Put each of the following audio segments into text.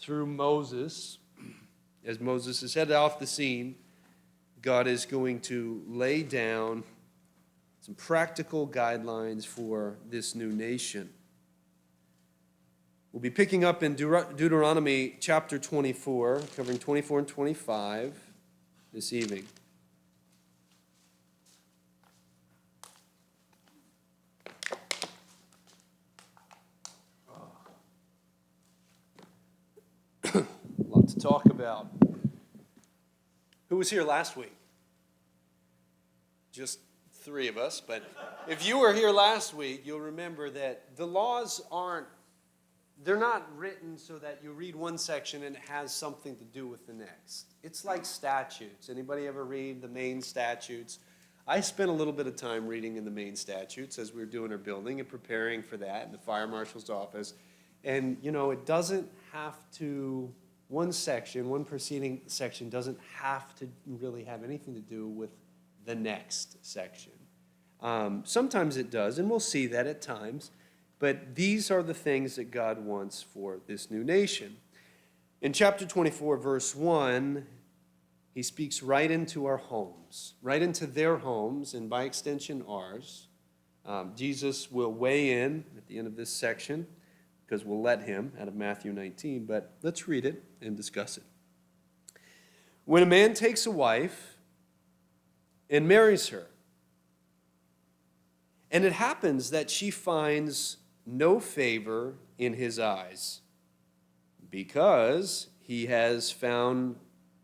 through Moses, as Moses is headed off the scene, God is going to lay down some practical guidelines for this new nation. We'll be picking up in Deuteronomy chapter 24, covering 24 and 25 this evening. A lot to talk about. Who was here last week? Just 3 of us, but if you were here last week, you'll remember that the laws they're not written so that you read one section and it has something to do with the next. It's like statutes. Anybody ever read the main statutes? I spent a little bit of time reading in the main statutes as we were doing our building and preparing for that in the fire marshal's office. And, it doesn't have to, one preceding section doesn't have to really have anything to do with the next section. Sometimes it does, and we'll see that at times. But these are the things that God wants for this new nation. In chapter 24, verse 1, he speaks right into our homes, right into their homes, and by extension ours. Jesus will weigh in at the end of this section, because we'll let him, out of Matthew 19. But let's read it and discuss it. When a man takes a wife and marries her, and it happens that she finds no favor in his eyes, because he has found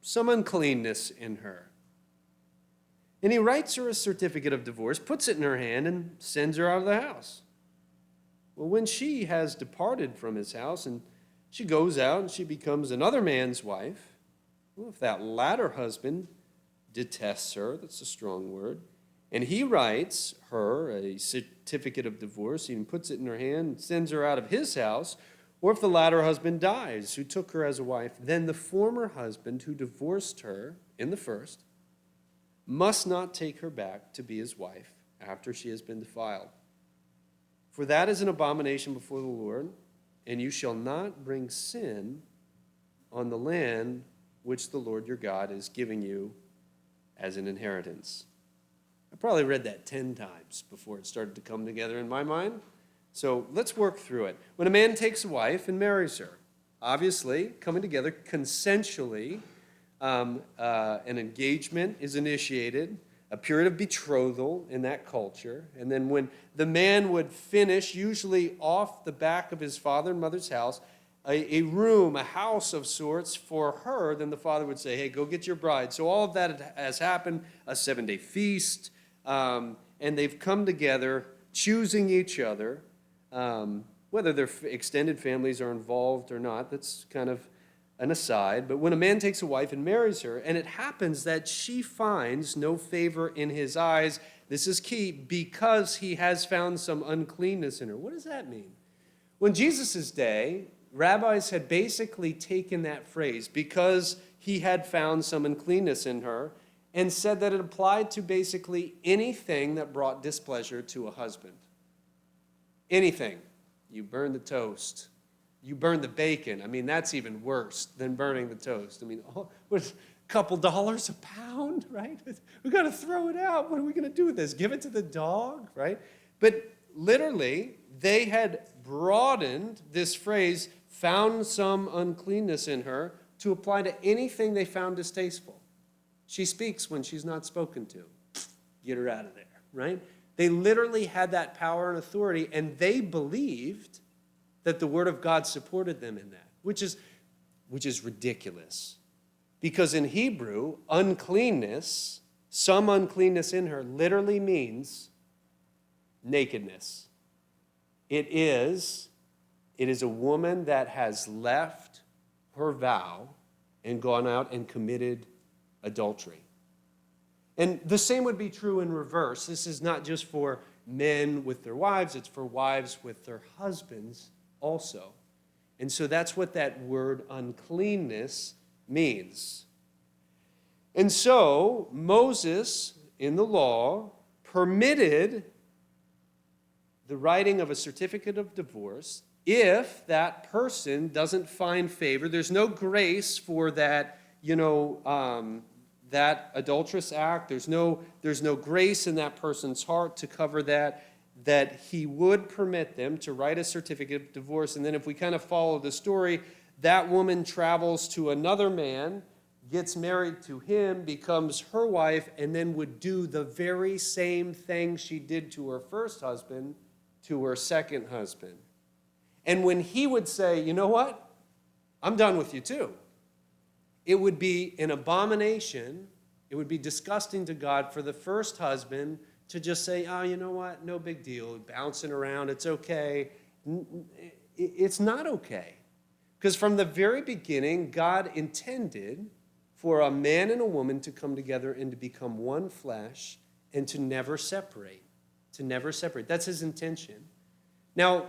some uncleanness in her. And he writes her a certificate of divorce, puts it in her hand, and sends her out of the house. Well, when she has departed from his house and she goes out and she becomes another man's wife, well, if that latter husband detests her, that's a strong word, and he writes her a certificate of divorce, even puts it in her hand, and sends her out of his house, or if the latter husband dies, who took her as a wife, then the former husband who divorced her in the first must not take her back to be his wife after she has been defiled. For that is an abomination before the Lord, and you shall not bring sin on the land which the Lord your God is giving you as an inheritance. I probably read that 10 times before it started to come together in my mind. So let's work through it. When a man takes a wife and marries her, obviously coming together consensually, an engagement is initiated, a period of betrothal in that culture. And then when the man would finish, usually off the back of his father and mother's house, a room, a house of sorts for her, then the father would say, hey, go get your bride. So all of that has happened, a 7-day feast, and they've come together choosing each other, whether their extended families are involved or not. That's kind of an aside. But when a man takes a wife and marries her, and it happens that she finds no favor in his eyes, this is key, because he has found some uncleanness in her. What does that mean? Well, in Jesus' day, rabbis had basically taken that phrase, because he had found some uncleanness in her, and said that it applied to basically anything that brought displeasure to a husband. Anything. You burn the toast. You burn the bacon. I mean, that's even worse than burning the toast. I mean, what, a couple dollars a pound, right? We got to throw it out. What are we going to do with this? Give it to the dog, right? But literally, they had broadened this phrase, found some uncleanness in her, to apply to anything they found distasteful. She speaks when she's not spoken to. Get her out of there, right? They literally had that power and authority, and they believed that the Word of God supported them in that, which is ridiculous. Because in Hebrew, uncleanness, some uncleanness in her, literally means nakedness. It is a woman that has left her vow and gone out and committed adultery. And the same would be true in reverse. This is not just for men with their wives, it's for wives with their husbands also. And so that's what that word uncleanness means. And so Moses, in the law, permitted the writing of a certificate of divorce if that person doesn't find favor, there's no grace for that, that adulterous act. There's no grace in that person's heart to cover that he would permit them to write a certificate of divorce. And then if we kind of follow the story, that woman travels to another man, gets married to him, becomes her wife, and then would do the very same thing she did to her first husband to her second husband. And when he would say, you know what? I'm done with you too. It would be an abomination. It would be disgusting to God for the first husband to just say, oh, you know what? No big deal. Bouncing around. It's okay. It's not okay. Because from the very beginning, God intended for a man and a woman to come together and to become one flesh and to never separate. To never separate. That's his intention. Now,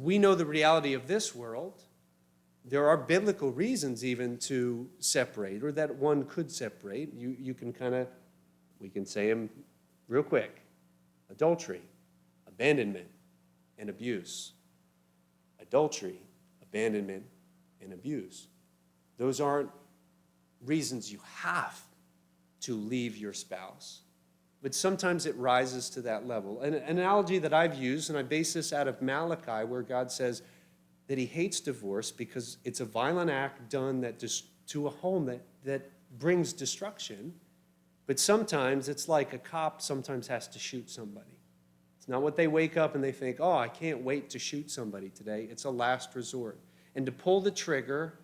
we know the reality of this world. There are biblical reasons even to separate, or that one could separate. You can we can say them real quick. Adultery, abandonment, and abuse. Adultery, abandonment, and abuse. Those aren't reasons you have to leave your spouse. But sometimes it rises to that level. An analogy that I've used, and I base this out of Malachi, where God says that he hates divorce because it's a violent act done to a home that brings destruction. But sometimes it's like a cop sometimes has to shoot somebody. It's not what they wake up and they think, oh, I can't wait to shoot somebody today. It's a last resort. And to pull the trigger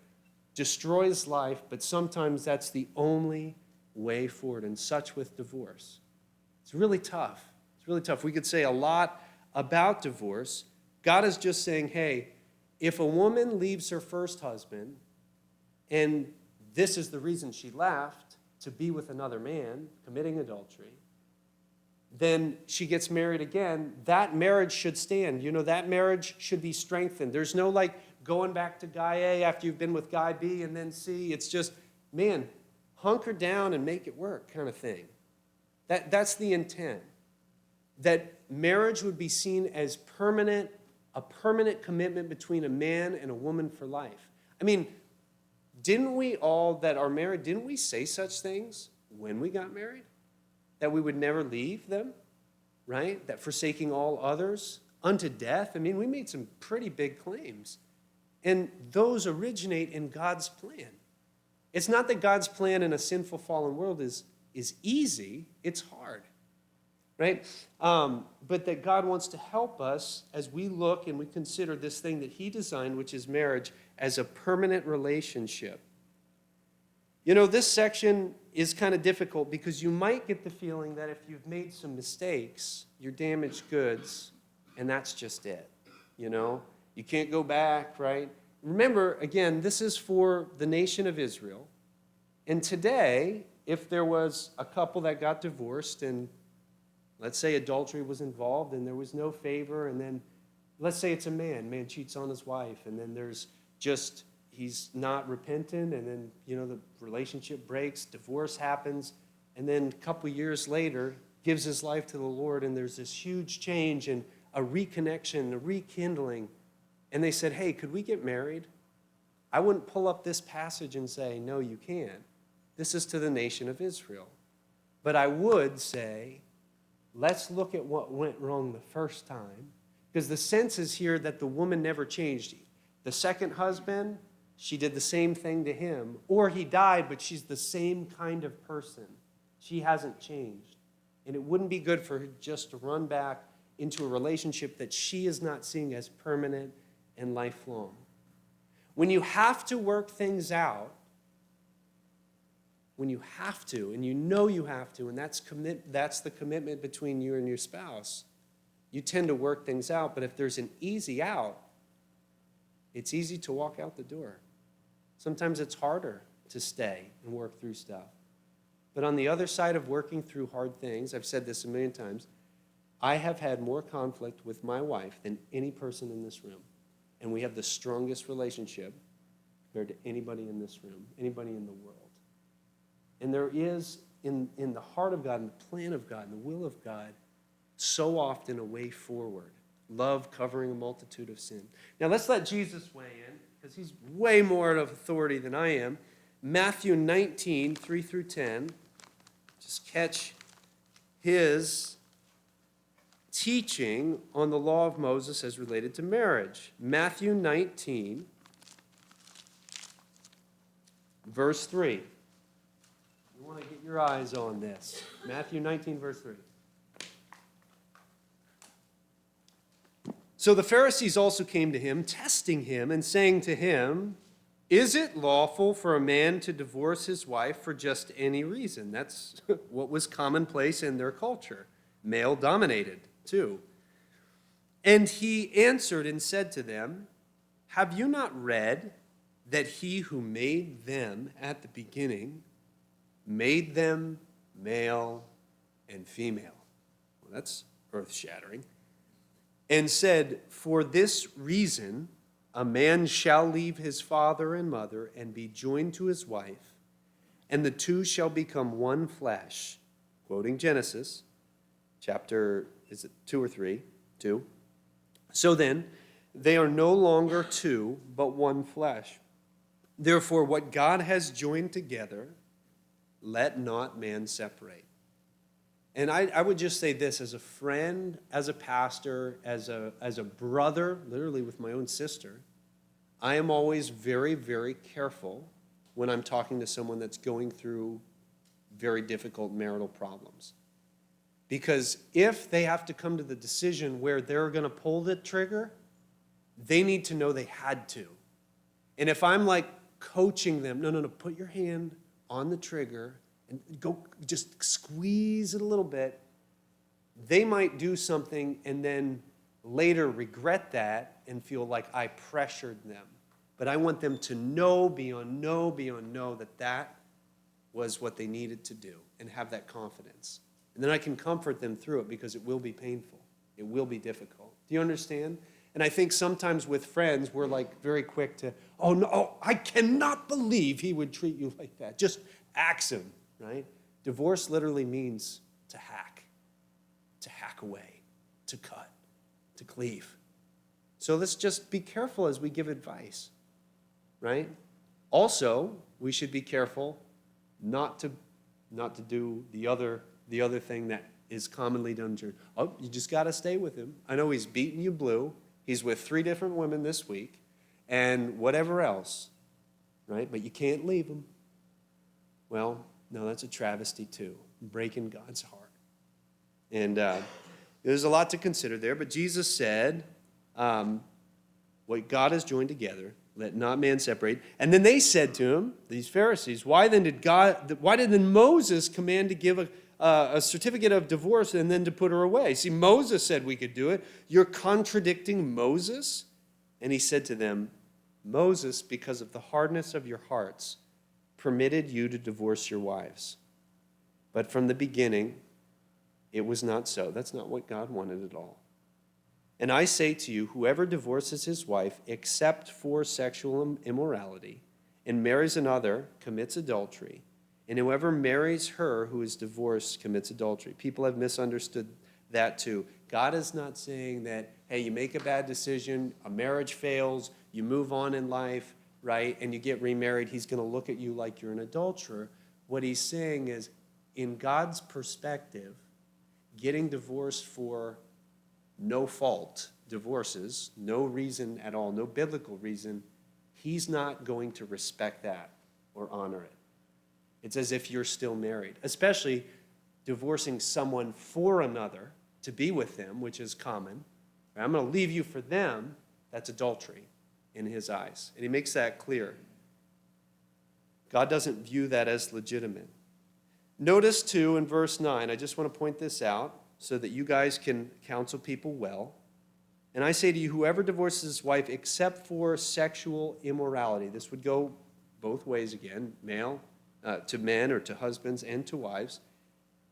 destroys life, but sometimes that's the only way forward, and such with divorce. It's really tough. It's really tough. We could say a lot about divorce. God is just saying, hey, if a woman leaves her first husband, and this is the reason she left, to be with another man, committing adultery, then she gets married again, that marriage should stand. That marriage should be strengthened. There's no going back to guy A after you've been with guy B and then C. It's just, man, hunker down and make it work kind of thing. That's the intent. That marriage would be seen as a permanent commitment between a man and a woman for life. I mean, didn't we all that are married, didn't we say such things when we got married? That we would never leave them, right? That forsaking all others unto death. I mean, we made some pretty big claims. And those originate in God's plan. It's not that God's plan in a sinful, fallen world is easy. It's hard, right? But that God wants to help us as we look and we consider this thing that he designed, which is marriage, as a permanent relationship. This section is kind of difficult because you might get the feeling that if you've made some mistakes, you're damaged goods, and that's just it. You can't go back, right? Remember, again, this is for the nation of Israel. And today, if there was a couple that got divorced and let's say adultery was involved and there was no favor, and then let's say it's a man cheats on his wife, and then there's just, he's not repentant, and then, the relationship breaks, divorce happens, and then a couple years later gives his life to the Lord, and there's this huge change and a reconnection, a rekindling. And they said, hey, could we get married? I wouldn't pull up this passage and say, no, you can't. This is to the nation of Israel. But I would say, let's look at what went wrong the first time, because the sense is here that the woman never changed. The second husband, she did the same thing to him, or he died, but she's the same kind of person. She hasn't changed. And it wouldn't be good for her just to run back into a relationship that she is not seeing as permanent and lifelong. When you have to work things out, when you have to, and you have to, and that's the commitment between you and your spouse, you tend to work things out. But if there's an easy out, it's easy to walk out the door. Sometimes it's harder to stay and work through stuff. But on the other side of working through hard things, I've said this a million times, I have had more conflict with my wife than any person in this room. And we have the strongest relationship compared to anybody in this room, anybody in the world. And there is, in the heart of God, and the plan of God, and the will of God, so often a way forward. Love covering a multitude of sin. Now let's let Jesus weigh in, because he's way more of authority than I am. Matthew 19, 3 through 10. Just catch his teaching on the law of Moses as related to marriage. Matthew 19, verse 3. You want to get your eyes on this. Matthew 19, verse 3. So the Pharisees also came to him, testing him and saying to him, "Is it lawful for a man to divorce his wife for just any reason?" That's what was commonplace in their culture, male-dominated too. And he answered and said to them, "Have you not read that he who made them at the beginning made them male and female?" Well, that's earth-shattering. And said, "For this reason, a man shall leave his father and mother and be joined to his wife, and the two shall become one flesh." Quoting Genesis, chapter, is it 2 or 3? 2. "So then, they are no longer two, but one flesh. Therefore, what God has joined together, let not man separate." And I would just say this, as a friend, as a pastor, as a brother, literally with my own sister, I am always very, very careful when I'm talking to someone that's going through very difficult marital problems. Because if they have to come to the decision where they're going to pull the trigger, they need to know they had to. And if I'm like coaching them, no, put your hand on the trigger and go, just squeeze it a little bit, they might do something and then later regret that and feel like I pressured them. But I want them to know beyond know that that was what they needed to do and have that confidence. And then I can comfort them through it, because it will be painful. It will be difficult. Do you understand? And I think sometimes with friends, we're like very quick to, "Oh no, I cannot believe he would treat you like that." Just axe him, right? Divorce literally means to hack away, to cut, to cleave. So let's just be careful as we give advice, right? Also, we should be careful not to do the other thing that is commonly done. Oh, you just got to stay with him. I know he's beating you blue. He's with 3 different women this week and whatever else, right? But you can't leave him. Well, no, that's a travesty too, breaking God's heart. And there's a lot to consider there, but Jesus said, what God has joined together, let not man separate. And then they said to him, these Pharisees, why did Moses command to give a certificate of divorce and then to put her away? See, Moses said we could do it. You're contradicting Moses? And he said to them, Moses, because of the hardness of your hearts, permitted you to divorce your wives. But from the beginning, it was not so. That's not what God wanted at all. And I say to you, whoever divorces his wife except for sexual immorality and marries another commits adultery. And whoever marries her who is divorced commits adultery. People have misunderstood that too. God is not saying that, hey, you make a bad decision, a marriage fails, you move on in life, right, and you get remarried, he's going to look at you like you're an adulterer. What he's saying is, in God's perspective, getting divorced for no fault divorces, no reason at all, no biblical reason, he's not going to respect that or honor it. It's as if you're still married, especially divorcing someone for another to be with them, which is common. I'm going to leave you for them. That's adultery in his eyes. And he makes that clear. God doesn't view that as legitimate. Notice, too, in verse 9, I just want to point this out so that you guys can counsel people well. And I say to you, whoever divorces his wife except for sexual immorality, this would go both ways again, male to men or to husbands and to wives.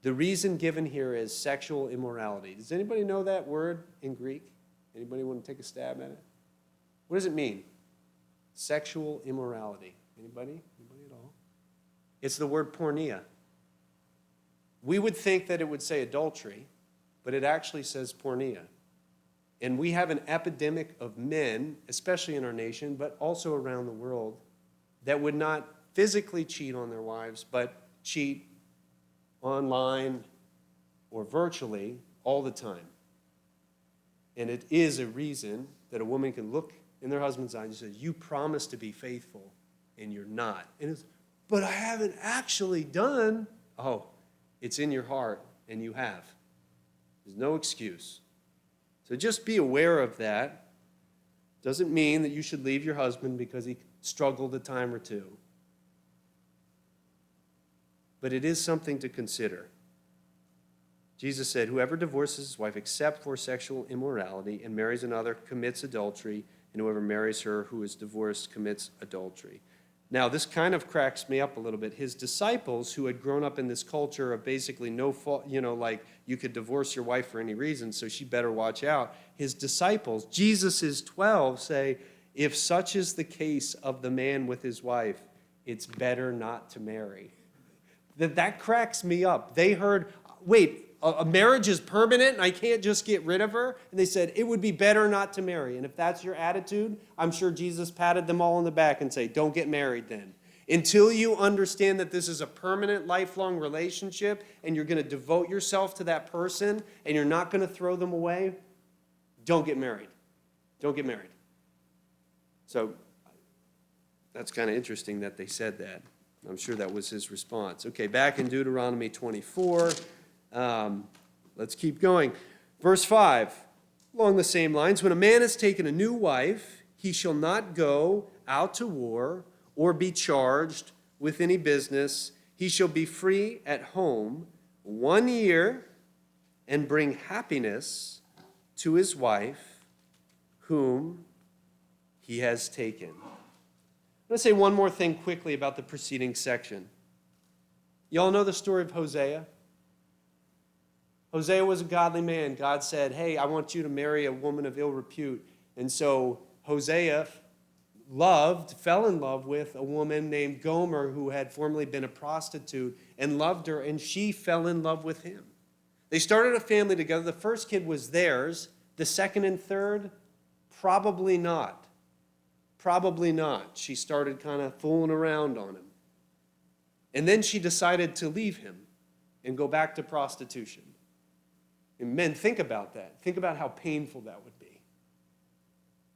The reason given here is sexual immorality. Does anybody know that word in Greek? Anybody want to take a stab at it? What does it mean? Sexual immorality. Anybody? Anybody at all? It's the word porneia. We would think that it would say adultery, but it actually says porneia. And we have an epidemic of men, especially in our nation, but also around the world, that would not physically cheat on their wives, but cheat online or virtually all the time. And it is a reason that a woman can look in their husband's eyes and say, you promised to be faithful, and you're not. And it's, but I haven't actually done. Oh, it's in your heart, and you have. There's no excuse. So just be aware of that. Doesn't mean that you should leave your husband because he struggled a time or two. But it is something to consider. Jesus said, whoever divorces his wife except for sexual immorality and marries another commits adultery, and whoever marries her who is divorced commits adultery. Now, this kind of cracks me up a little bit. His disciples, who had grown up in this culture of basically no fault, like you could divorce your wife for any reason, so she better watch out. His disciples, Jesus' 12, say, if such is the case of the man with his wife, it's better not to marry. That cracks me up. They heard, wait, a marriage is permanent and I can't just get rid of her? And they said, it would be better not to marry. And if that's your attitude, I'm sure Jesus patted them all on the back and said, don't get married then. Until you understand that this is a permanent, lifelong relationship and you're going to devote yourself to that person and you're not going to throw them away, don't get married. Don't get married. So that's kind of interesting that they said that. I'm sure that was his response. Okay, back in Deuteronomy 24. Let's keep going. Verse 5, along the same lines, when a man has taken a new wife, he shall not go out to war or be charged with any business. He shall be free at home 1 year and bring happiness to his wife whom he has taken. I'm going to say one more thing quickly about the preceding section. You all know the story of Hosea? Hosea was a godly man. God said, hey, I want you to marry a woman of ill repute. And so Hosea fell in love with a woman named Gomer who had formerly been a prostitute and loved her, and she fell in love with him. They started a family together. The first kid was theirs. The second and third, probably not. Probably not. She started kind of fooling around on him. And then she decided to leave him and go back to prostitution. And men, think about that. Think about how painful that would be.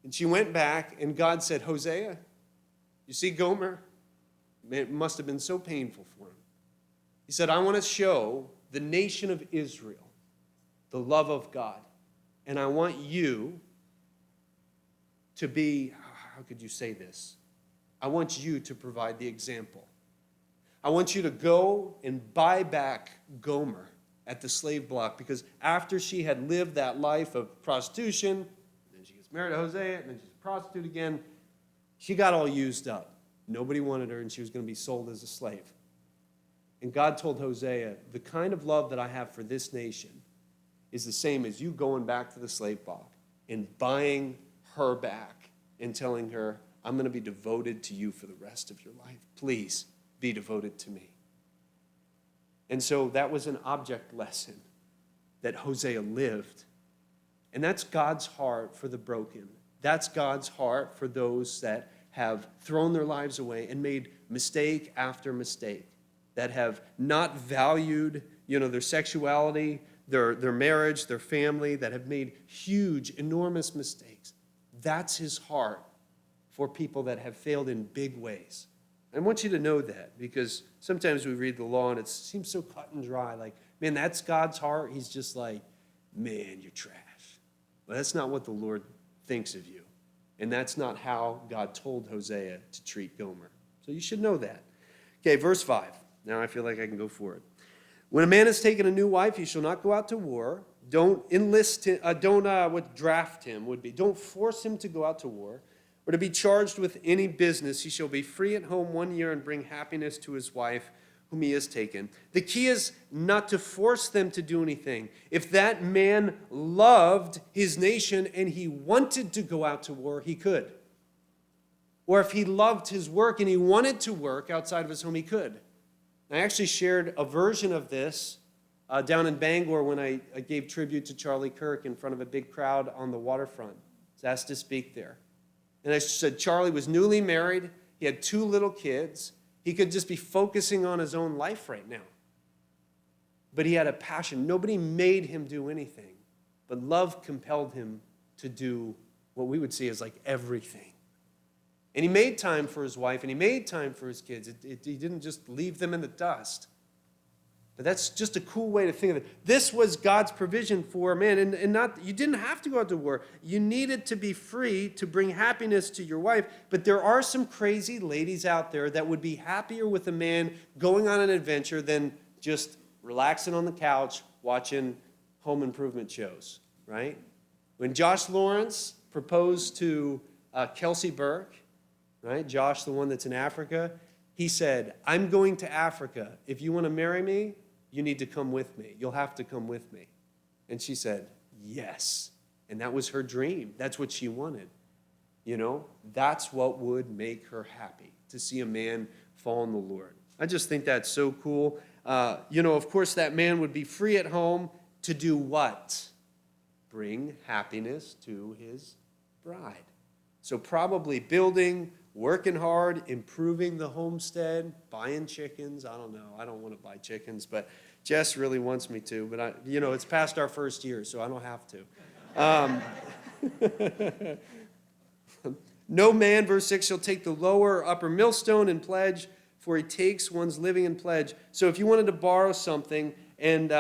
And she went back, and God said, Hosea, you see Gomer? It must have been so painful for him. He said, I want to show the nation of Israel the love of God. And I want you to be, how could you say this? I want you to provide the example. I want you to go and buy back Gomer at the slave block, because after she had lived that life of prostitution, and then she gets married to Hosea, and then she's a prostitute again, she got all used up. Nobody wanted her, and she was going to be sold as a slave. And God told Hosea, the kind of love that I have for this nation is the same as you going back to the slave block and buying her back and telling her, I'm going to be devoted to you for the rest of your life. Please be devoted to me. And so that was an object lesson that Hosea lived. And that's God's heart for the broken. That's God's heart for those that have thrown their lives away and made mistake after mistake, that have not valued, their sexuality, their marriage, their family, that have made huge, enormous mistakes. That's his heart for people that have failed in big ways. I want you to know that, because sometimes we read the law and it seems so cut and dry. Like, man, that's God's heart. He's just like, man, you're trash. But that's not what the Lord thinks of you. And that's not how God told Hosea to treat Gomer. So you should know that. Okay, verse 5. Now I feel like I can go for it. When a man has taken a new wife, he shall not go out to war. Don't enlist him, what draft him would be. Don't force him to go out to war, or to be charged with any business. He shall be free at home 1 year and bring happiness to his wife whom he has taken. The key is not to force them to do anything. If that man loved his nation and he wanted to go out to war, he could. Or if he loved his work and he wanted to work outside of his home, he could. I actually shared a version of this down in Bangor when I gave tribute to Charlie Kirk in front of a big crowd on the waterfront. I was asked to speak there. And I said Charlie was newly married. He had 2 little kids. He could just be focusing on his own life right now. But he had a passion. Nobody made him do anything. But love compelled him to do what we would see as like everything. And he made time for his wife, and he made time for his kids. He didn't just leave them in the dust. But that's just a cool way to think of it. This was God's provision for a man. And not, you didn't have to go out to war. You needed to be free to bring happiness to your wife. But there are some crazy ladies out there that would be happier with a man going on an adventure than just relaxing on the couch watching home improvement shows, right? When Josh Lawrence proposed to Kelsey Burke, right? Josh, the one that's in Africa, he said, I'm going to Africa. If you want to marry me, you need to come with me. You'll have to come with me. And she said, yes. And that was her dream. That's what she wanted. You know, that's what would make her happy, to see a man fall in the Lord. I just think that's so cool. Of course, that man would be free at home to do what? Bring happiness to his bride. So probably building, working hard, improving the homestead, buying chickens. I don't know. I don't want to buy chickens, but Jess really wants me to. But, it's past our first year, so I don't have to. No man, verse 6, shall take the lower or upper millstone in pledge, for he takes one's living in pledge. So if you wanted to borrow something and,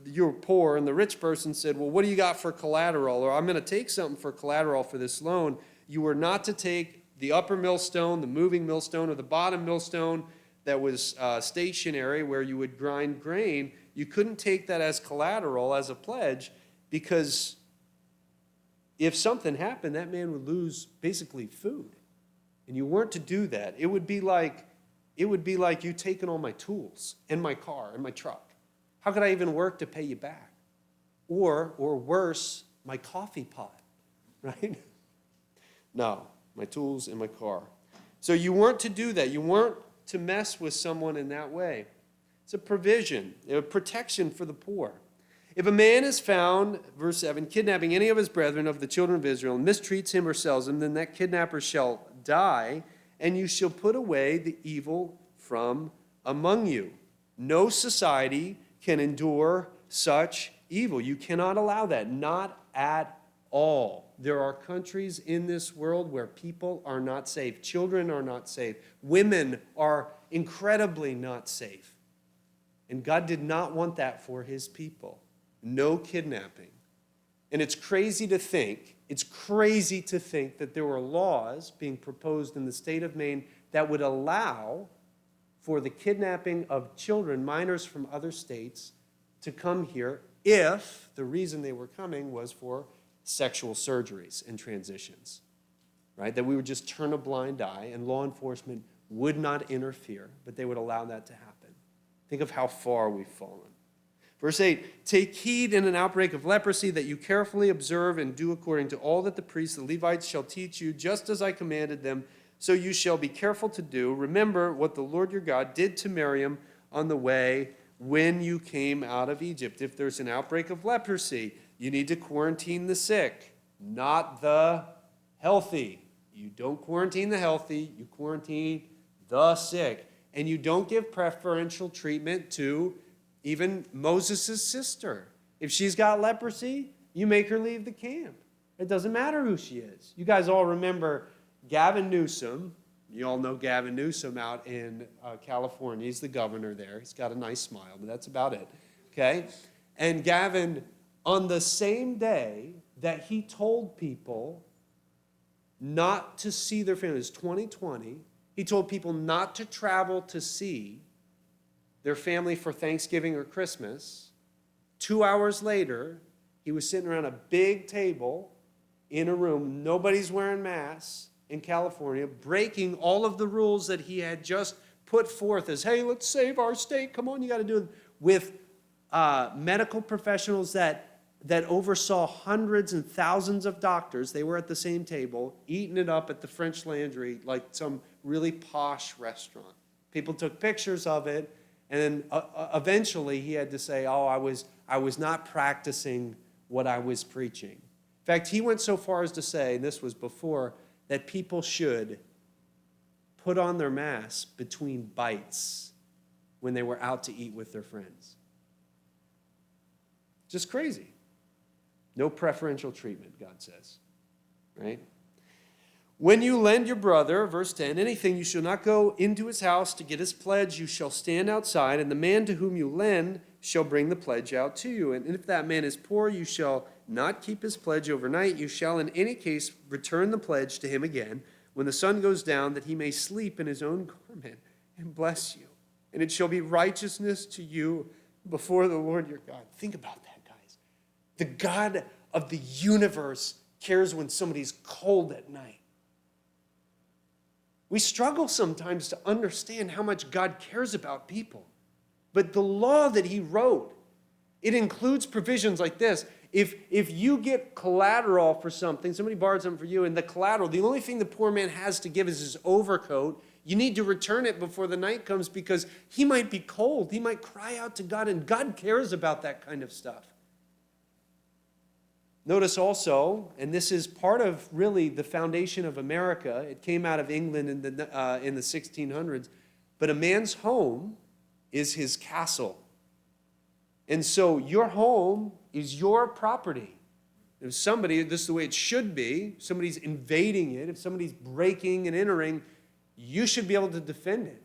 you're poor and the rich person said, well, what do you got for collateral? Or I'm going to take something for collateral for this loan. You were not to take the upper millstone, the moving millstone, or the bottom millstone that was stationary where you would grind grain. You couldn't take that as collateral, as a pledge, because if something happened, that man would lose basically food. And you weren't to do that. It would be like you taking all my tools and my car and my truck. How could I even work to pay you back? Or worse, my coffee pot, right? No, my tools and my car. So you weren't to do that. You weren't to mess with someone in that way. It's a provision, a protection for the poor. If a man is found, verse 7, kidnapping any of his brethren of the children of Israel and mistreats him or sells him, then that kidnapper shall die, and you shall put away the evil from among you. No society can endure such evil. You cannot allow that, not at all. There are countries in this world where people are not safe. Children are not safe. Women are incredibly not safe. And God did not want that for his people. No kidnapping. And it's crazy to think that there were laws being proposed in the state of Maine that would allow for the kidnapping of children, minors from other states, to come here if the reason they were coming was for sexual surgeries and transitions, right? That we would just turn a blind eye and law enforcement would not interfere, but they would allow that to happen. Think of how far we've fallen. Verse 8, take heed in an outbreak of leprosy that you carefully observe and do according to all that the priests, the Levites, shall teach you, just as I commanded them, so you shall be careful to do. Remember what the Lord your God did to Miriam on the way when you came out of Egypt. If there's an outbreak of leprosy, you need to quarantine the sick, not the healthy. You don't quarantine the healthy, you quarantine the sick. And you don't give preferential treatment to even Moses' sister. If she's got leprosy, you make her leave the camp. It doesn't matter who she is. You guys all remember Gavin Newsom. You all know Gavin Newsom out in California. He's the governor there. He's got a nice smile, but that's about it. Okay? And Gavin, on the same day that he told people not to see their families, 2020, he told people not to travel to see their family for Thanksgiving or Christmas. 2 hours later, he was sitting around a big table in a room, nobody's wearing masks in California, breaking all of the rules that he had just put forth as, hey, let's save our state, come on, you got to do it, with medical professionals that oversaw hundreds and thousands of doctors. They were at the same table, eating it up at the French Landry, like some really posh restaurant. People took pictures of it. And then eventually he had to say, oh, I was not practicing what I was preaching. In fact, he went so far as to say, and this was before, that people should put on their masks between bites when they were out to eat with their friends. Just crazy. No preferential treatment, God says. Right? When you lend your brother, verse 10, anything, you shall not go into his house to get his pledge. You shall stand outside, and the man to whom you lend shall bring the pledge out to you. And if that man is poor, you shall not keep his pledge overnight. You shall in any case return the pledge to him again when the sun goes down, that he may sleep in his own garment and bless you. And it shall be righteousness to you before the Lord your God. Think about that, guys. The God of the universe cares when somebody's cold at night. We struggle sometimes to understand how much God cares about people. But the law that he wrote, it includes provisions like this. If you get collateral for something, somebody borrowed something for you, and the collateral, the only thing the poor man has to give is his overcoat, you need to return it before the night comes because he might be cold. He might cry out to God, and God cares about that kind of stuff. Notice also, and this is part of really the foundation of America. It came out of England in the 1600s. But a man's home is his castle. And so your home is your property. If somebody, this is the way it should be, somebody's invading it, if somebody's breaking and entering, you should be able to defend it.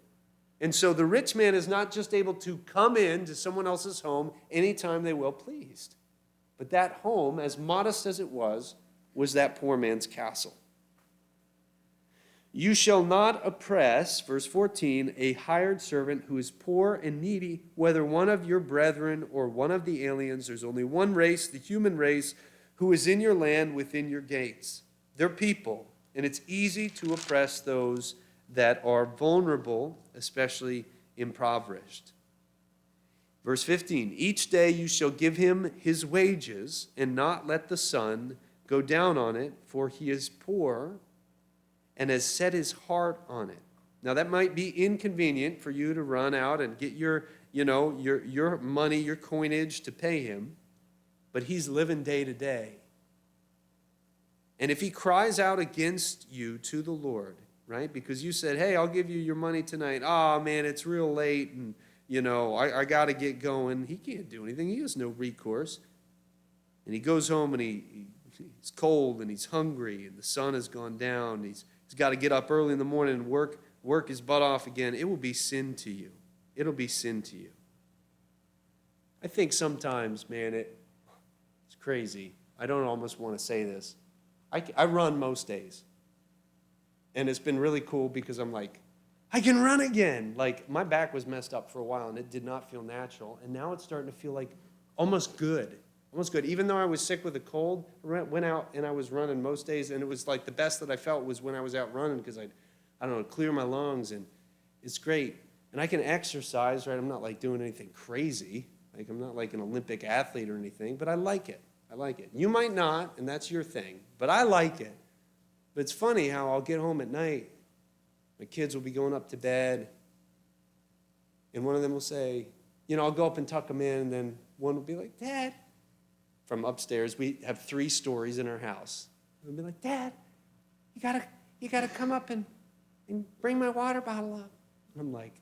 And so the rich man is not just able to come into someone else's home anytime they will pleased. But that home, as modest as it was that poor man's castle. You shall not oppress, verse 14, a hired servant who is poor and needy, whether one of your brethren or one of the aliens. There's only one race, the human race, who is in your land within your gates. They're people, and it's easy to oppress those that are vulnerable, especially impoverished. Verse 15, each day you shall give him his wages, and not let the sun go down on it, for he is poor and has set his heart on it. Now that might be inconvenient for you to run out and get your money, your coinage to pay him, but he's living day to day. And if he cries out against you to the Lord, right, because you said, hey, I'll give you your money tonight. Oh, man, it's real late, and I got to get going. He can't do anything. He has no recourse. And he goes home and he's cold and he's hungry and the sun has gone down. He's got to get up early in the morning and work his butt off again. It will be sin to you. It'll be sin to you. I think sometimes, man, it's crazy. I don't almost want to say this. I run most days. And it's been really cool because I'm like, I can run again. Like, my back was messed up for a while, and it did not feel natural. And now it's starting to feel like almost good. Almost good. Even though I was sick with a cold, I went out and I was running most days, and it was like the best that I felt was when I was out running because I don't know, clear my lungs, and it's great. And I can exercise, right? I'm not like doing anything crazy. Like, I'm not like an Olympic athlete or anything, but I like it. I like it. You might not, and that's your thing, but I like it. But it's funny how I'll get home at night. My kids will be going up to bed, and one of them will say, I'll go up and tuck them in, and then one will be like, Dad, from upstairs. We have 3 stories in our house. They'll be like, Dad, you gotta come up and bring my water bottle up. And I'm like,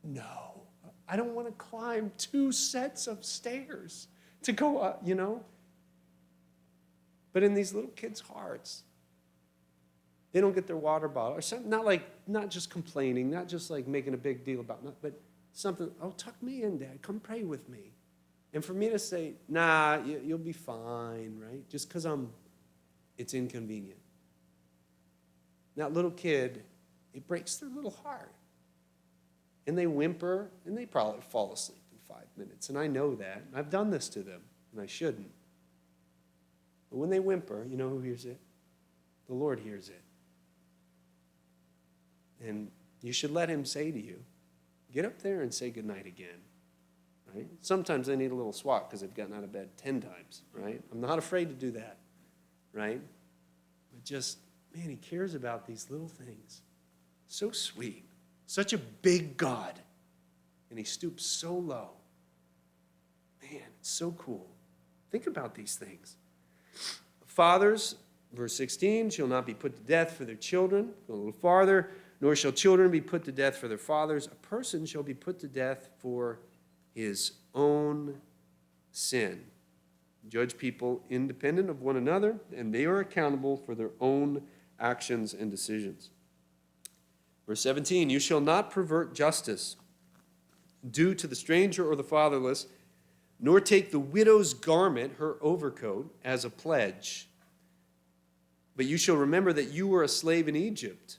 no, I don't want to climb 2 sets of stairs to go up, But in these little kids' hearts, they don't get their water bottle, or something, not just complaining, not just like making a big deal about nothing, but something, tuck me in, Dad, come pray with me. And for me to say, nah, you'll be fine, right? Just because it's inconvenient. That little kid, it breaks their little heart. And they whimper, and they probably fall asleep in 5 minutes. And I know that. I've done this to them, and I shouldn't. But when they whimper, you know who hears it? The Lord hears it. And you should let him say to you, get up there and say goodnight again. Right? Sometimes they need a little swat because they've gotten out of bed 10 times, right? I'm not afraid to do that, right? But just, man, he cares about these little things. So sweet. Such a big God. and he stoops so low. Man, it's so cool. Think about these things. Fathers, verse 16, shall not be put to death for their children. Go a little farther. Nor shall children be put to death for their fathers. A person shall be put to death for his own sin. Judge people independent of one another, and they are accountable for their own actions and decisions. Verse 17, you shall not pervert justice due to the stranger or the fatherless, nor take the widow's garment, her overcoat, as a pledge. But you shall remember that you were a slave in Egypt,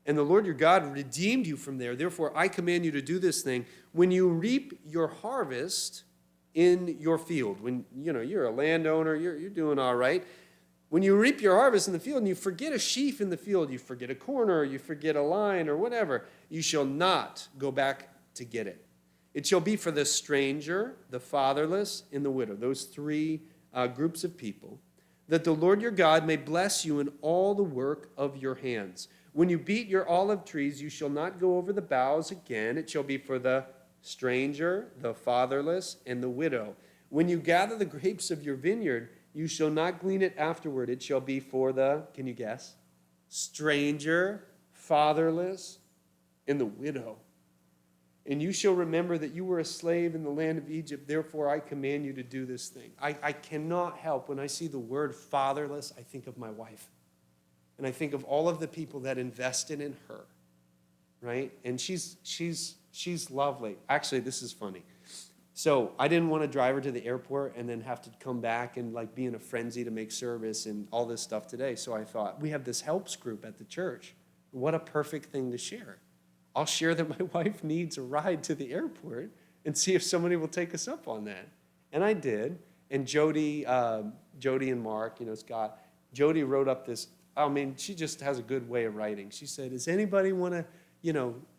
and the Lord your God redeemed you from there. Therefore, I command you to do this thing. When you reap your harvest in your field, when you're a landowner, you're doing all right. When you reap your harvest in the field and you forget a sheaf in the field, you forget a corner, or you forget a line or whatever, you shall not go back to get it. It shall be for the stranger, the fatherless, and the widow, those three groups of people, that the Lord your God may bless you in all the work of your hands. When you beat your olive trees, you shall not go over the boughs again. It shall be for the stranger, the fatherless, and the widow. When you gather the grapes of your vineyard, you shall not glean it afterward. It shall be for the, can you guess? Stranger, fatherless, and the widow. And you shall remember that you were a slave in the land of Egypt. Therefore, I command you to do this thing. I cannot help, when I see the word fatherless, I think of my wife. And I think of all of the people that invested in her, right? And she's lovely. Actually, this is funny. So I didn't want to drive her to the airport and then have to come back and like be in a frenzy to make service and all this stuff today. So I thought, we have this helps group at the church. What a perfect thing to share. I'll share that my wife needs a ride to the airport and see if somebody will take us up on that. And I did. And Jody and Mark, Scott, Jody wrote up this. I mean, she just has a good way of writing. She said, does anybody want to,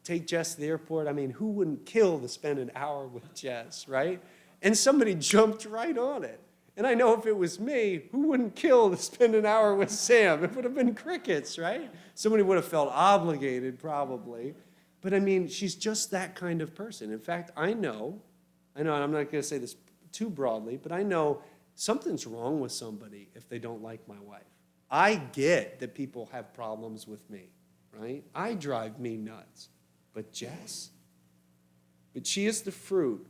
take Jess to the airport? I mean, who wouldn't kill to spend an hour with Jess, right? And somebody jumped right on it. And I know if it was me, who wouldn't kill to spend an hour with Sam? It would have been crickets, right? Somebody would have felt obligated probably. But I mean, she's just that kind of person. In fact, I know, and I'm not going to say this too broadly, but I know something's wrong with somebody if they don't like my wife. I get that people have problems with me, right? I drive me nuts. But she is the fruit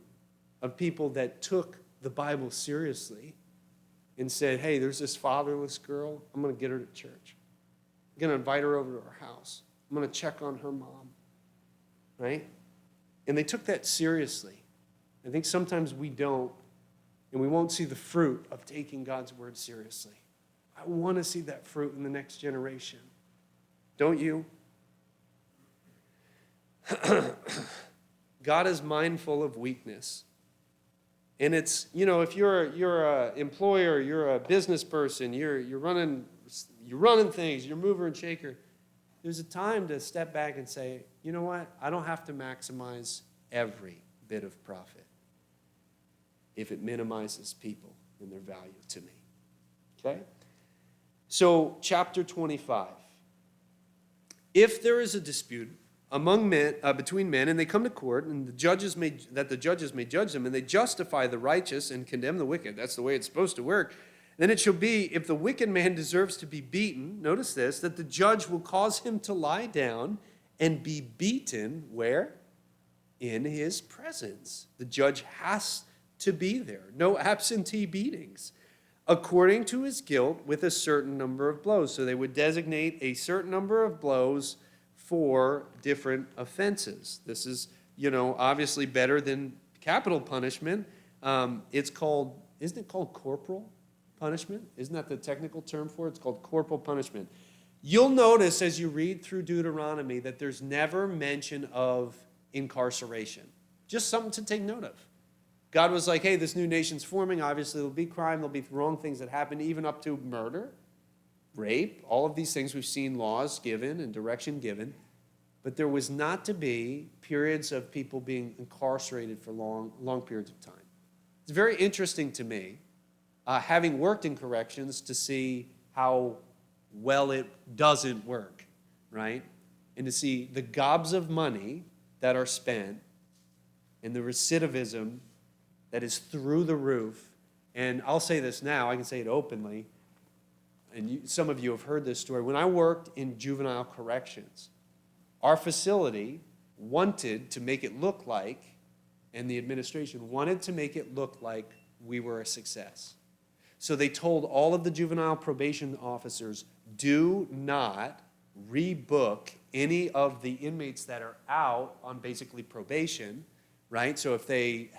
of people that took the Bible seriously and said, hey, there's this fatherless girl. I'm going to get her to church. I'm going to invite her over to our house. I'm going to check on her mom, right? And they took that seriously. I think sometimes we don't, and we won't see the fruit of taking God's word seriously. I want to see that fruit in the next generation. Don't you? God is mindful of weakness. And it's, if you're an employer, you're a business person, you're running things, you're mover and shaker, there's a time to step back and say, you know what? I don't have to maximize every bit of profit if it minimizes people and their value to me. Okay? So, chapter 25. If there is a dispute among men, between men, and they come to court, and the judges may judge them, and they justify the righteous and condemn the wicked. That's the way it's supposed to work. Then it shall be, if the wicked man deserves to be beaten, notice this, that the judge will cause him to lie down and be beaten, where? In his presence. The judge has to be there. No absentee beatings. According to his guilt, with a certain number of blows. So they would designate a certain number of blows for different offenses. This is, obviously better than capital punishment. Isn't it called corporal punishment? Isn't that the technical term for it? It's called corporal punishment. You'll notice as you read through Deuteronomy that there's never mention of incarceration. Just something to take note of. God was like, hey, this new nation's forming. Obviously, there'll be crime. There'll be wrong things that happen, even up to murder, rape, all of these things we've seen laws given and direction given. But there was not to be periods of people being incarcerated for long periods of time. It's very interesting to me, having worked in corrections, to see how well it doesn't work, right? And to see the gobs of money that are spent and the recidivism that is through the roof. And I'll say this now, I can say it openly, and some of you have heard this story. When I worked in juvenile corrections, our facility wanted to make it look like, and the administration wanted to make it look like we were a success. So they told all of the juvenile probation officers, do not rebook any of the inmates that are out on basically probation, right? So if they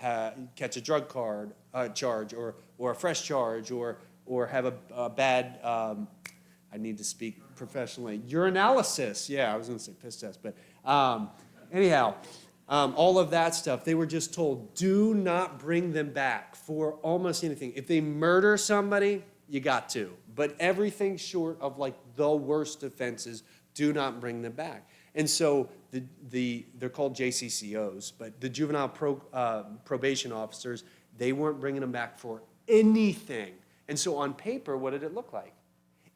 catch a drug charge or a fresh charge or have a bad, I need to speak professionally, urinalysis. Yeah, I was going to say piss test, but anyhow, all of that stuff, they were just told, do not bring them back for almost anything. If they murder somebody, you got to. But everything short of like the worst offenses, do not bring them back. And so they're called JCCOs, but the juvenile probation officers, they weren't bringing them back for anything. And so on paper, what did it look like?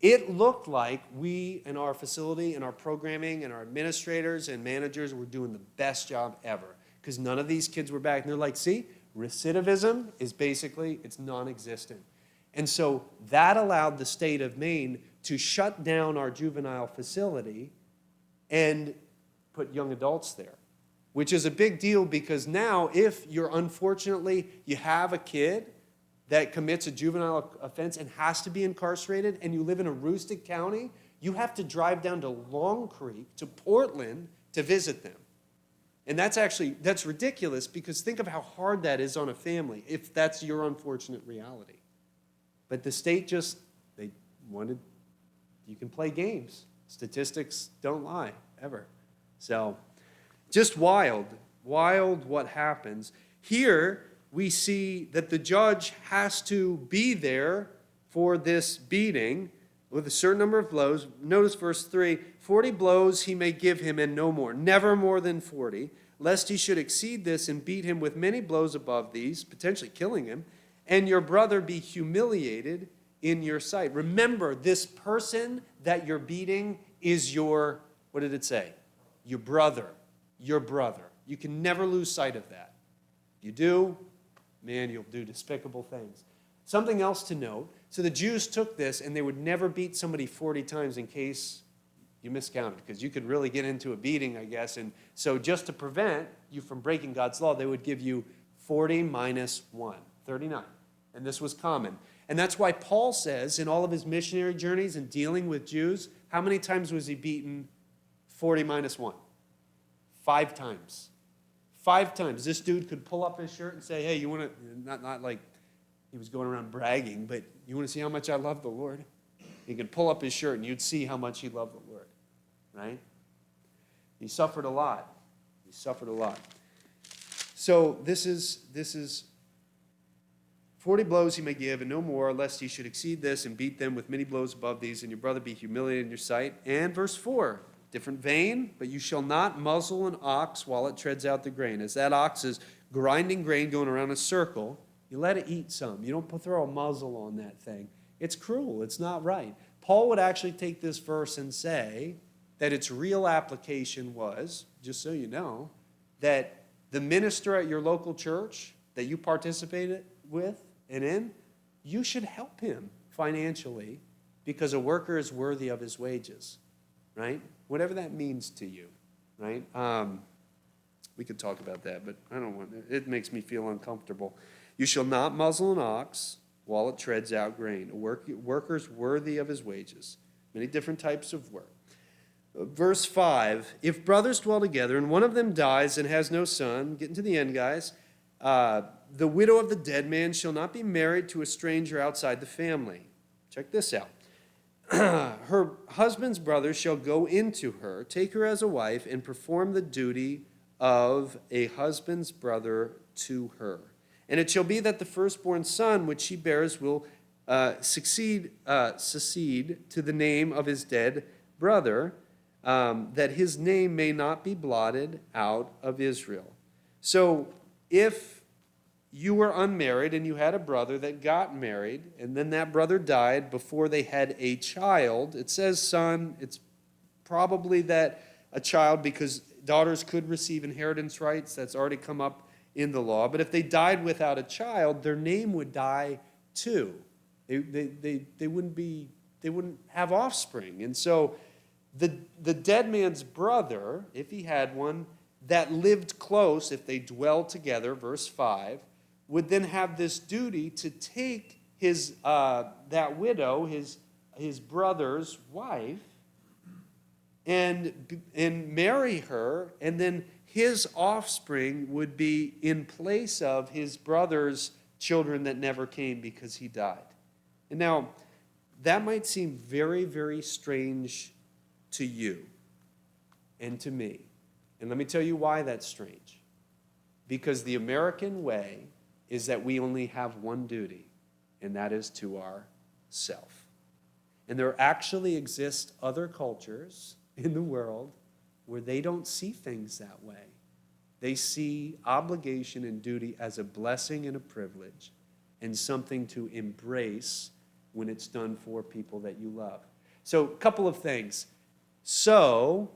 It looked like we in our facility and our programming and our administrators and managers were doing the best job ever because none of these kids were back. And they're like, see, recidivism is basically, it's non-existent. And so that allowed the state of Maine to shut down our juvenile facility and put young adults there, which is a big deal because now if you're unfortunately, you have a kid that commits a juvenile offense and has to be incarcerated and you live in Aroostook County, you have to drive down to Long Creek, to Portland, to visit them. And that's ridiculous because think of how hard that is on a family if that's your unfortunate reality. But the state they wanted, you can play games. Statistics don't lie, ever. So, just wild what happens. Here, we see that the judge has to be there for this beating with a certain number of blows. Notice verse 3, 40 blows he may give him and no more, never more than 40, lest he should exceed this and beat him with many blows above these, potentially killing him, and your brother be humiliated in your sight. Remember, this person that you're beating is your, what did it say? Your brother. Your brother. You can never lose sight of that. You do, man, you'll do despicable things. Something else to note, so the Jews took this and they would never beat somebody 40 times in case you miscounted, because you could really get into a beating, I guess. And so just to prevent you from breaking God's law, they would give you 40 minus 1, 39. And this was common. And that's why Paul says in all of his missionary journeys and dealing with Jews, how many times was he beaten 40 minus 1? 5 times. 5 times. This dude could pull up his shirt and say, hey, you want to, not like he was going around bragging, but you want to see how much I love the Lord? He could pull up his shirt and you'd see how much he loved the Lord, right? He suffered a lot. He suffered a lot. So this is 40 blows he may give, and no more, lest he should exceed this and beat them with many blows above these, and your brother be humiliated in your sight. And verse 4, different vein, but you shall not muzzle an ox while it treads out the grain. As that ox is grinding grain going around a circle, you let it eat some. You don't throw a muzzle on that thing. It's cruel. It's not right. Paul would actually take this verse and say that its real application was, just so you know, that the minister at your local church that you participated with and in, you should help him financially because a worker is worthy of his wages, right? Whatever that means to you, right? We could talk about that, but I don't want it. It makes me feel uncomfortable. You shall not muzzle an ox while it treads out grain. A worker is worthy of his wages. Many different types of work. Verse 5, if brothers dwell together and one of them dies and has no son, getting to the end, guys, the widow of the dead man shall not be married to a stranger outside the family. Check this out. Her husband's brother shall go into her, take her as a wife, and perform the duty of a husband's brother to her. And it shall be that the firstborn son which she bears will succeed to the name of his dead brother, that his name may not be blotted out of Israel. So if you were unmarried and you had a brother that got married, and then that brother died before they had a child, it says son, it's probably that a child because daughters could receive inheritance rights. That's already come up in the law, but if they died without a child, their name would die too. They wouldn't have offspring. And so the dead man's brother, if he had one, that lived close, if they dwelled together, verse 5, would then have this duty to take that widow, his brother's wife, and marry her, and then his offspring would be in place of his brother's children that never came because he died. And now, that might seem very, very strange to you and to me. And let me tell you why that's strange. Because the American way is that we only have one duty, and that is to ourself. And there actually exist other cultures in the world where they don't see things that way. They see obligation and duty as a blessing and a privilege and something to embrace when it's done for people that you love. So, a couple of things. So,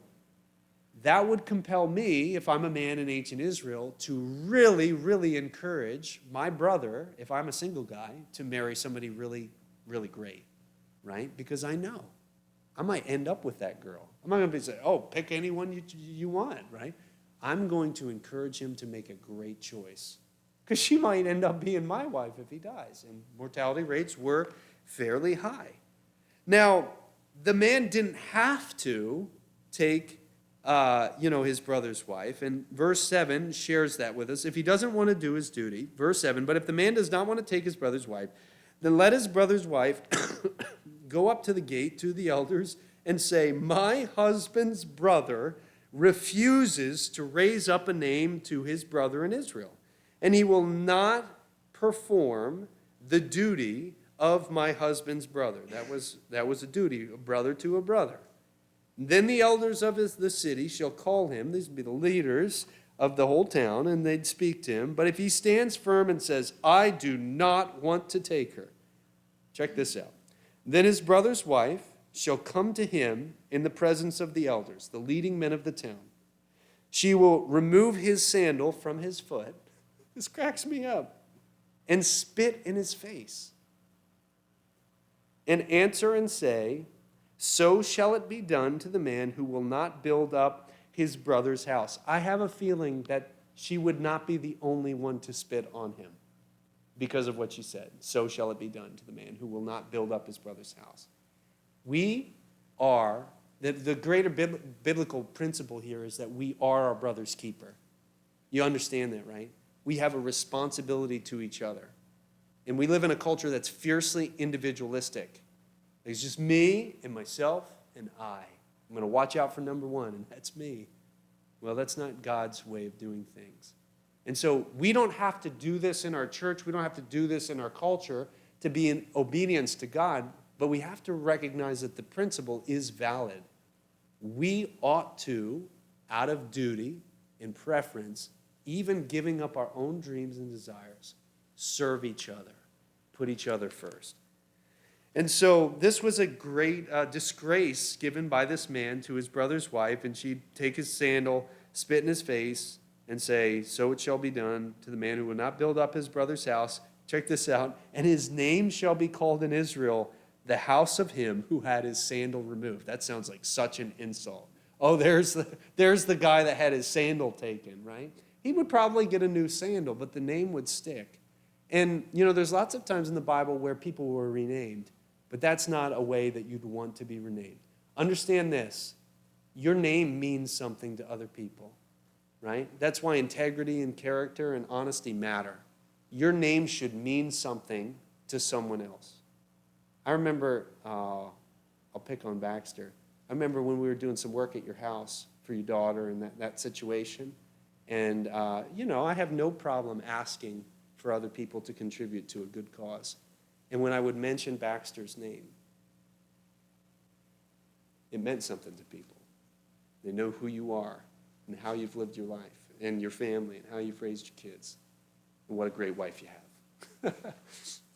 that would compel me, if I'm a man in ancient Israel, to really, really encourage my brother, if I'm a single guy, to marry somebody really, really great, right? Because I know I might end up with that girl. I'm not going to say, oh, pick anyone you want, right? I'm going to encourage him to make a great choice because she might end up being my wife if he dies. And mortality rates were fairly high. Now, the man didn't have to take his brother's wife. And verse 7 shares that with us. If he doesn't want to do his duty, verse 7, but if the man does not want to take his brother's wife, then let his brother's wife go up to the gate to the elders and say, my husband's brother refuses to raise up a name to his brother in Israel, and he will not perform the duty of my husband's brother. That was a duty, a brother to a brother. Then the elders of the city shall call him, these would be the leaders of the whole town, and they'd speak to him. But if he stands firm and says, I do not want to take her, check this out. Then his brother's wife shall come to him in the presence of the elders, the leading men of the town. She will remove his sandal from his foot. This cracks me up. And spit in his face. And answer and say, so shall it be done to the man who will not build up his brother's house. I have a feeling that she would not be the only one to spit on him because of what she said. So shall it be done to the man who will not build up his brother's house. We are, the greater biblical principle here is that we are our brother's keeper. You understand that, right? We have a responsibility to each other. And we live in a culture that's fiercely individualistic. It's just me and myself and I. I'm going to watch out for number one, and that's me. Well, that's not God's way of doing things. And so we don't have to do this in our church. We don't have to do this in our culture to be in obedience to God, but we have to recognize that the principle is valid. We ought to, out of duty and preference, even giving up our own dreams and desires, serve each other, put each other first. And so this was a great disgrace given by this man to his brother's wife, and she'd take his sandal, spit in his face, and say, so it shall be done to the man who will not build up his brother's house. Check this out. And his name shall be called in Israel, the house of him who had his sandal removed. That sounds like such an insult. Oh, there's the guy that had his sandal taken, right? He would probably get a new sandal, but the name would stick. And, there's lots of times in the Bible where people were renamed, but that's not a way that you'd want to be renamed. Understand this. Your name means something to other people, right? That's why integrity and character and honesty matter. Your name should mean something to someone else. I remember, I'll pick on Baxter. I remember when we were doing some work at your house for your daughter and that situation. And, I have no problem asking for other people to contribute to a good cause. And when I would mention Baxter's name, it meant something to people. They know who you are and how you've lived your life and your family and how you've raised your kids and what a great wife you have.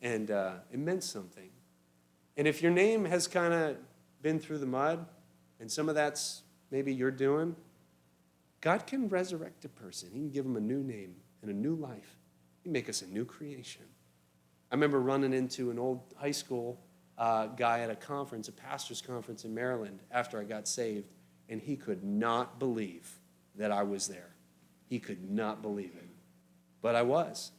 And it meant something. And if your name has kind of been through the mud, and some of that's maybe you're doing, God can resurrect a person. He can give them a new name and a new life. He'd make us a new creation. I remember running into an old high school guy at a conference, a pastor's conference in Maryland, after I got saved, and he could not believe that I was there. He could not believe it. But I was.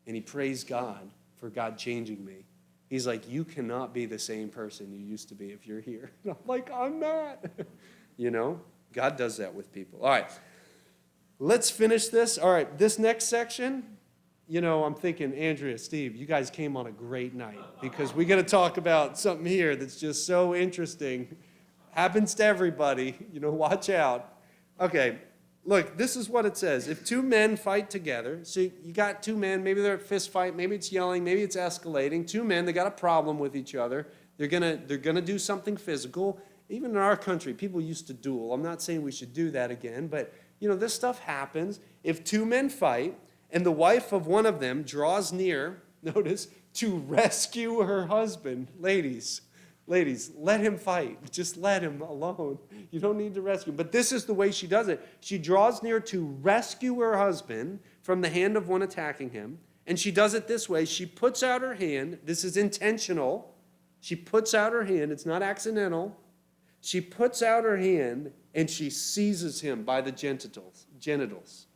And he praised God for God changing me. He's like, you cannot be the same person you used to be if you're here. And I'm like, I'm not. You know, God does that with people. All right, let's finish this. All right, this next section, you know, I'm thinking, Andrea, Steve, you guys came on a great night because we're going to talk about something here that's just so interesting. Happens to everybody. You know, watch out. Okay. Look, this is what it says. If two men fight together, so you got two men, maybe they're at fist fight, maybe it's yelling, maybe it's escalating. Two men, they got a problem with each other. They're gonna do something physical. Even in our country, people used to duel. I'm not saying we should do that again, but you know, this stuff happens. If two men fight and the wife of one of them draws near, notice, to rescue her husband, ladies, let him fight. Just let him alone. You don't need to rescue him. But this is the way she does it. She draws near to rescue her husband from the hand of one attacking him. And she does it this way. She puts out her hand. This is intentional. She puts out her hand. It's not accidental. She puts out her hand and she seizes him by the genitals.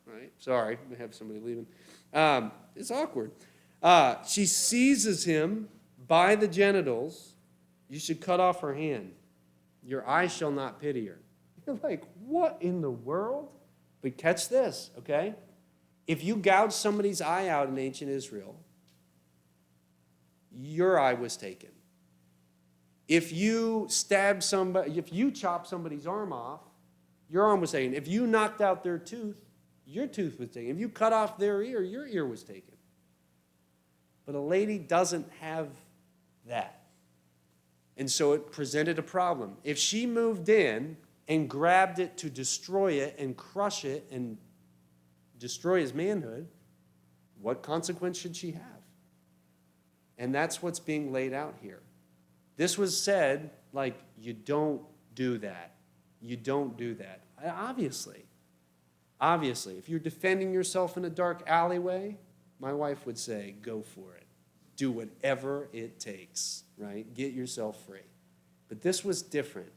Right? Sorry, I have somebody leaving. It's awkward. She seizes him by the genitals. You should cut off her hand. Your eye shall not pity her. You're like, what in the world? But catch this, okay? If you gouge somebody's eye out in ancient Israel, your eye was taken. If you stab somebody, if you chop somebody's arm off, your arm was taken. If you knocked out their tooth, your tooth was taken. If you cut off their ear, your ear was taken. But a lady doesn't have that. And so it presented a problem. If she moved in and grabbed it to destroy it and crush it and destroy his manhood, what consequence should she have? And that's what's being laid out here. This was said like, you don't do that. You don't do that. Obviously, if you're defending yourself in a dark alleyway, my wife would say, go for it. Do whatever it takes, right? Get yourself free. But this was different.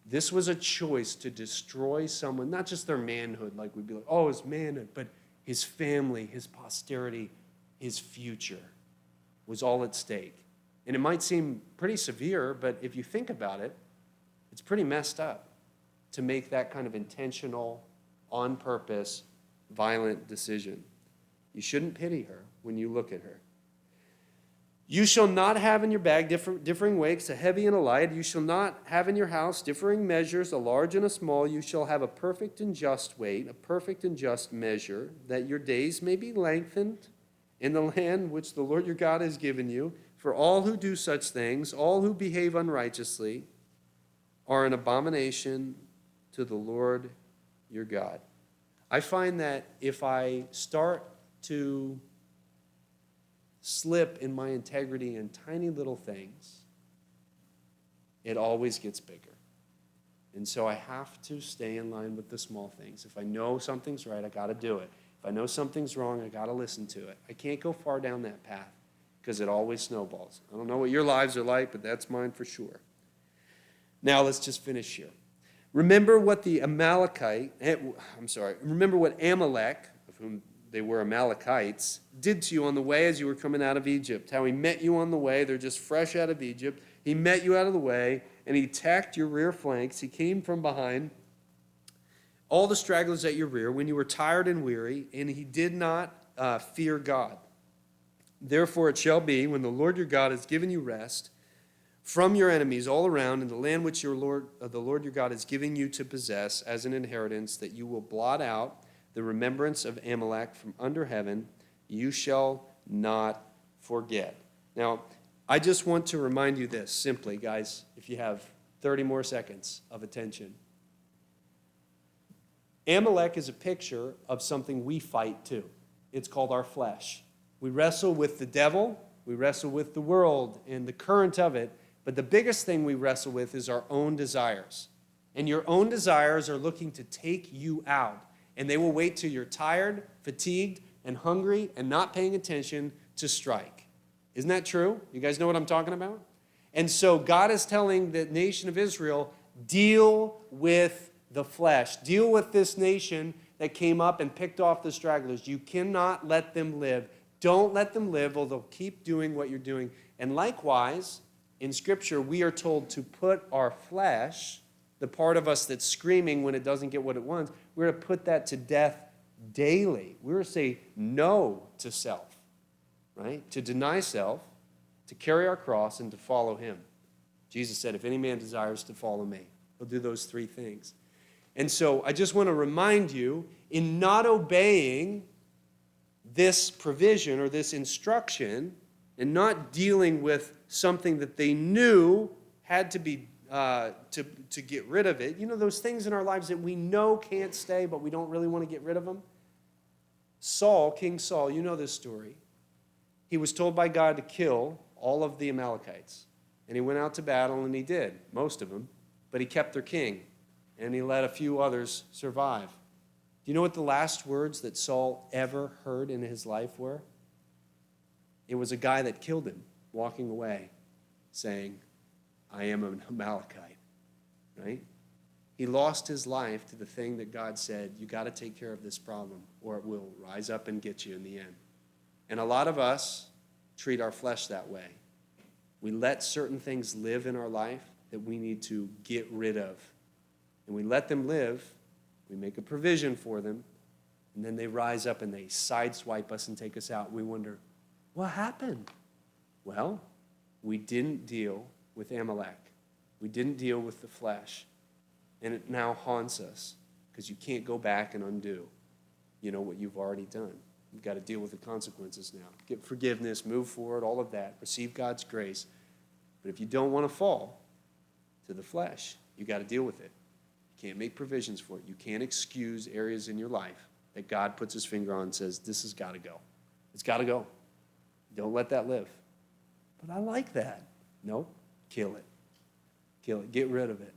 This was a choice to destroy someone, not just their manhood, like we'd be like, oh, his manhood, but his family, his posterity, his future was all at stake. And it might seem pretty severe, but if you think about it, it's pretty messed up to make that kind of intentional, on purpose, violent decision. You shouldn't pity her when you look at her. You shall not have in your bag differing weights, a heavy and a light. You shall not have in your house differing measures, a large and a small. You shall have a perfect and just weight, a perfect and just measure, that your days may be lengthened in the land which the Lord your God has given you. For all who do such things, all who behave unrighteously, are an abomination to the Lord your God. I find that if I start to slip in my integrity in tiny little things, it always gets bigger. And so I have to stay in line with the small things. If I know something's right, I got to do it. If I know something's wrong, I got to listen to it. I can't go far down that path because it always snowballs. I don't know what your lives are like, but that's mine for sure. Now let's just finish here. Remember what Amalek, of whom they were Amalekites, did to you on the way as you were coming out of Egypt. How he met you on the way. They're just fresh out of Egypt. He met you out of the way, and he attacked your rear flanks. He came from behind, all the stragglers at your rear, when you were tired and weary, and he did not fear God. Therefore it shall be, when the Lord your God has given you rest from your enemies all around in the land which the Lord your God is giving you to possess as an inheritance, that you will blot out the remembrance of Amalek from under heaven. You shall not forget. Now, I just want to remind you this simply, guys, if you have 30 more seconds of attention. Amalek is a picture of something we fight too. It's called our flesh. We wrestle with the devil, we wrestle with the world and the current of it, but the biggest thing we wrestle with is our own desires. And your own desires are looking to take you out. And they will wait till you're tired, fatigued, and hungry and not paying attention to strike. Isn't that true? You guys know what I'm talking about? And so God is telling the nation of Israel, deal with the flesh. Deal with this nation that came up and picked off the stragglers. You cannot let them live. Don't let them live, or they'll keep doing what you're doing. And likewise, in Scripture, we are told to put our flesh, the part of us that's screaming when it doesn't get what it wants, we're to put that to death daily. We're to say no to self, right? To deny self, to carry our cross, and to follow him. Jesus said, if any man desires to follow me, he'll do those three things. And so I just want to remind you, in not obeying this provision or this instruction, and not dealing with something that they knew had to be to get rid of it. You know, those things in our lives that we know can't stay, but we don't really want to get rid of them. Saul, King Saul, you know this story. He was told by God to kill all of the Amalekites. And he went out to battle, and he did, most of them. But he kept their king, and he let a few others survive. Do you know what the last words that Saul ever heard in his life were? It was a guy that killed him walking away saying, I am an Amalekite, right? He lost his life to the thing that God said, you got to take care of this problem or it will rise up and get you in the end. And a lot of us treat our flesh that way. We let certain things live in our life that we need to get rid of. And we let them live, we make a provision for them, and then they rise up and they sideswipe us and take us out. We wonder, what happened? Well, we didn't deal with Amalek. We didn't deal with the flesh. And it now haunts us because you can't go back and undo, what you've already done. You've got to deal with the consequences now. Get forgiveness, move forward, all of that. Receive God's grace. But if you don't want to fall to the flesh, you've got to deal with it. You can't make provisions for it. You can't excuse areas in your life that God puts his finger on and says, this has got to go. It's got to go. Don't let that live. But I like that. No, kill it. Kill it. Get rid of it.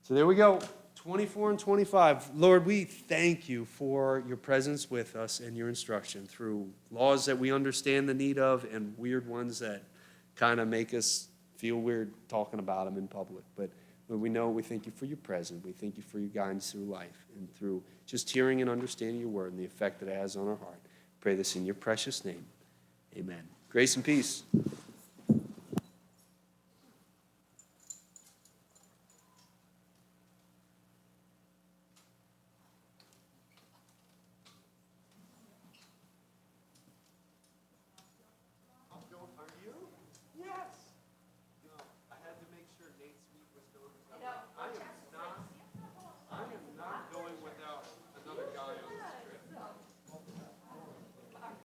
So there we go. 24 and 25. Lord, we thank you for your presence with us and your instruction through laws that we understand the need of and weird ones that kind of make us feel weird talking about them in public. But Lord, we thank you for your presence. We thank you for your guidance through life and through just hearing and understanding your word and the effect that it has on our heart. Pray this in your precious name. Amen. Grace and peace.